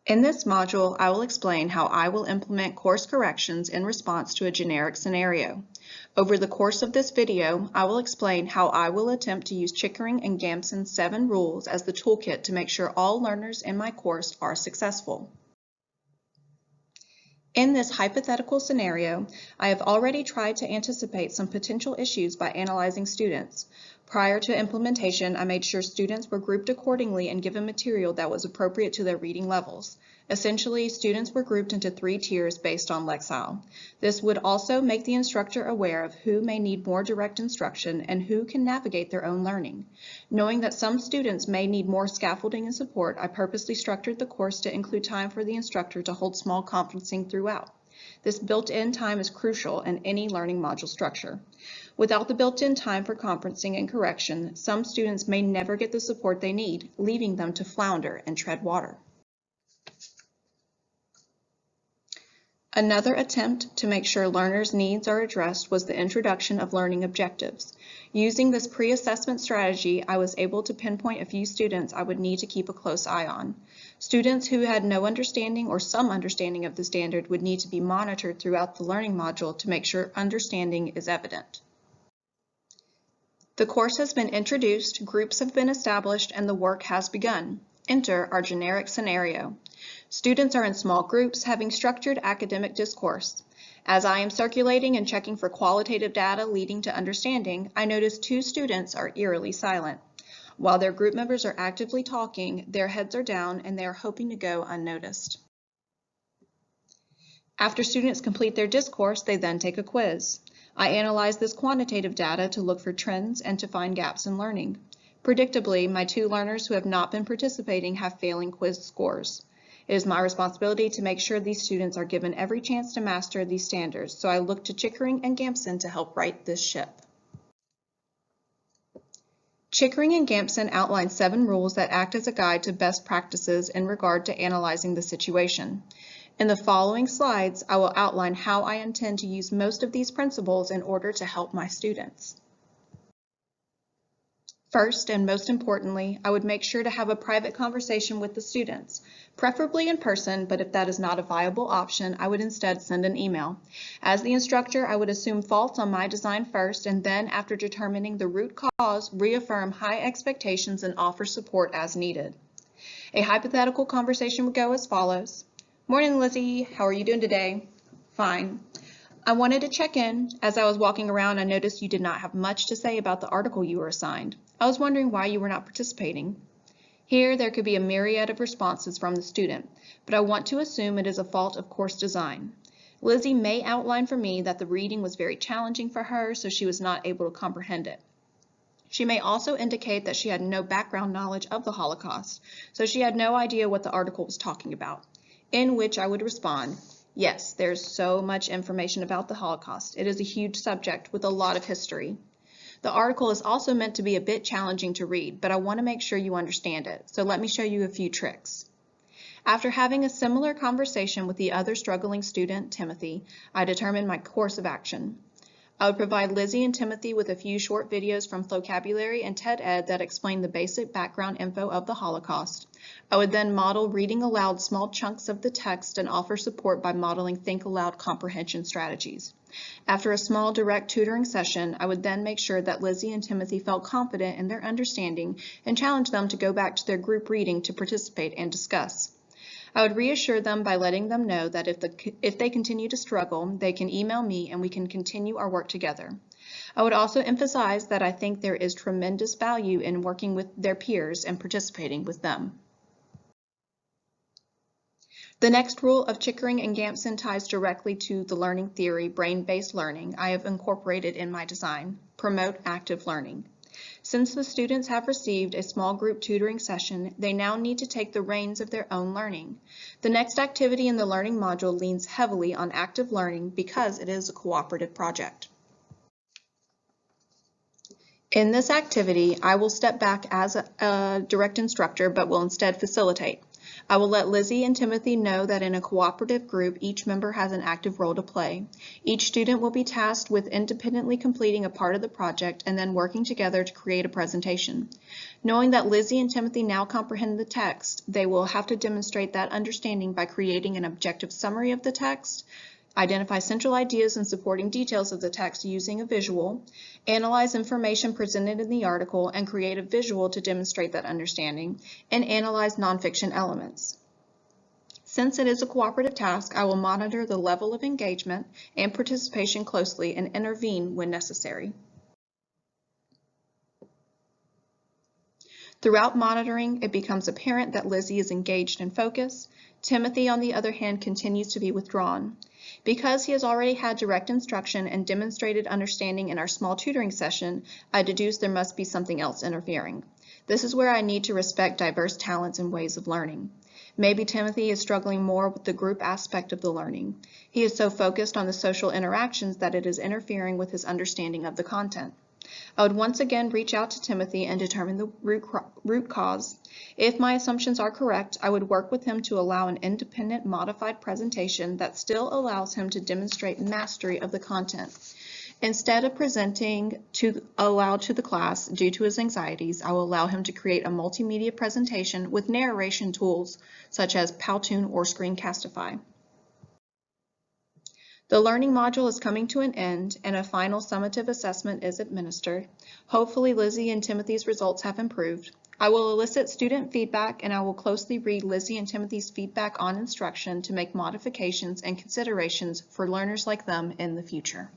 In this module, I will explain how I will implement course corrections in response to a generic scenario. Over the course of this video, I will explain how I will attempt to use Chickering and Gamson's 7 rules as the toolkit to make sure all learners in my course are successful. In this hypothetical scenario, I have already tried to anticipate some potential issues by analyzing students. Prior to implementation, I made sure students were grouped accordingly and given material that was appropriate to their reading levels. Essentially, students were grouped into 3 tiers based on Lexile. This would also make the instructor aware of who may need more direct instruction and who can navigate their own learning. Knowing that some students may need more scaffolding and support, I purposely structured the course to include time for the instructor to hold small conferencing throughout. This built-in time is crucial in any learning module structure. Without the built-in time for conferencing and correction, some students may never get the support they need, leaving them to flounder and tread water. Another attempt to make sure learners' needs are addressed was the introduction of learning objectives. Using this pre-assessment strategy, I was able to pinpoint a few students I would need to keep a close eye on. Students who had no understanding or some understanding of the standard would need to be monitored throughout the learning module to make sure understanding is evident. The course has been introduced, groups have been established, and the work has begun. Enter our generic scenario. Students are in small groups having structured academic discourse. As I am circulating and checking for qualitative data leading to understanding, I notice 2 students are eerily silent. While their group members are actively talking, their heads are down and they are hoping to go unnoticed. After students complete their discourse, they then take a quiz. I analyze this quantitative data to look for trends and to find gaps in learning. Predictably, my 2 learners who have not been participating have failing quiz scores. It is my responsibility to make sure these students are given every chance to master these standards, so I look to Chickering and Gamson to help right this ship. Chickering and Gamson outline 7 rules that act as a guide to best practices in regard to analyzing the situation. In the following slides, I will outline how I intend to use most of these principles in order to help my students. First, and most importantly, I would make sure to have a private conversation with the students, preferably in person, but if that is not a viable option, I would instead send an email. As the instructor, I would assume faults on my design first, and then after determining the root cause, reaffirm high expectations and offer support as needed. A hypothetical conversation would go as follows. Morning, Lizzie. How are you doing today? Fine. I wanted to check in. As I was walking around, I noticed you did not have much to say about the article you were assigned. I was wondering why you were not participating. Here, there could be a myriad of responses from the student, but I want to assume it is a fault of course design. Lizzie may outline for me that the reading was very challenging for her, so she was not able to comprehend it. She may also indicate that she had no background knowledge of the Holocaust, so she had no idea what the article was talking about, in which I would respond, yes, there's so much information about the Holocaust. It is a huge subject with a lot of history. The article is also meant to be a bit challenging to read, but I want to make sure you understand it, so let me show you a few tricks. After having a similar conversation with the other struggling student, Timothy, I determined my course of action. I would provide Lizzie and Timothy with a few short videos from Vocabulary and TED Ed that explain the basic background info of the Holocaust. I would then model reading aloud small chunks of the text and offer support by modeling think aloud comprehension strategies. After a small direct tutoring session, I would then make sure that Lizzie and Timothy felt confident in their understanding and challenge them to go back to their group reading to participate and discuss. I would reassure them by letting them know that if they continue to struggle, they can email me and we can continue our work together. I would also emphasize that I think there is tremendous value in working with their peers and participating with them. The next rule of Chickering and Gamson ties directly to the learning theory, brain-based learning, I have incorporated in my design. Promote active learning. Since the students have received a small group tutoring session, they now need to take the reins of their own learning. The next activity in the learning module leans heavily on active learning because it is a cooperative project. In this activity, I will step back as a direct instructor, but will instead facilitate. I will let Lizzie and Timothy know that in a cooperative group, each member has an active role to play. Each student will be tasked with independently completing a part of the project and then working together to create a presentation. Knowing that Lizzie and Timothy now comprehend the text, they will have to demonstrate that understanding by creating an objective summary of the text, identify central ideas and supporting details of the text using a visual, analyze information presented in the article and create a visual to demonstrate that understanding, and analyze nonfiction elements. Since it is a cooperative task, I will monitor the level of engagement and participation closely and intervene when necessary. Throughout monitoring, it becomes apparent that Lizzie is engaged and focused. Timothy, on the other hand, continues to be withdrawn. Because he has already had direct instruction and demonstrated understanding in our small tutoring session, I deduce there must be something else interfering. This is where I need to respect diverse talents and ways of learning. Maybe Timothy is struggling more with the group aspect of the learning. He is so focused on the social interactions that it is interfering with his understanding of the content. I would once again reach out to Timothy and determine the root cause. If my assumptions are correct, I would work with him to allow an independent modified presentation that still allows him to demonstrate mastery of the content. Instead of presenting aloud to the class due to his anxieties, I will allow him to create a multimedia presentation with narration tools such as Powtoon or Screencastify. The learning module is coming to an end and a final summative assessment is administered. Hopefully Lizzie and Timothy's results have improved. I will elicit student feedback and I will closely read Lizzie and Timothy's feedback on instruction to make modifications and considerations for learners like them in the future.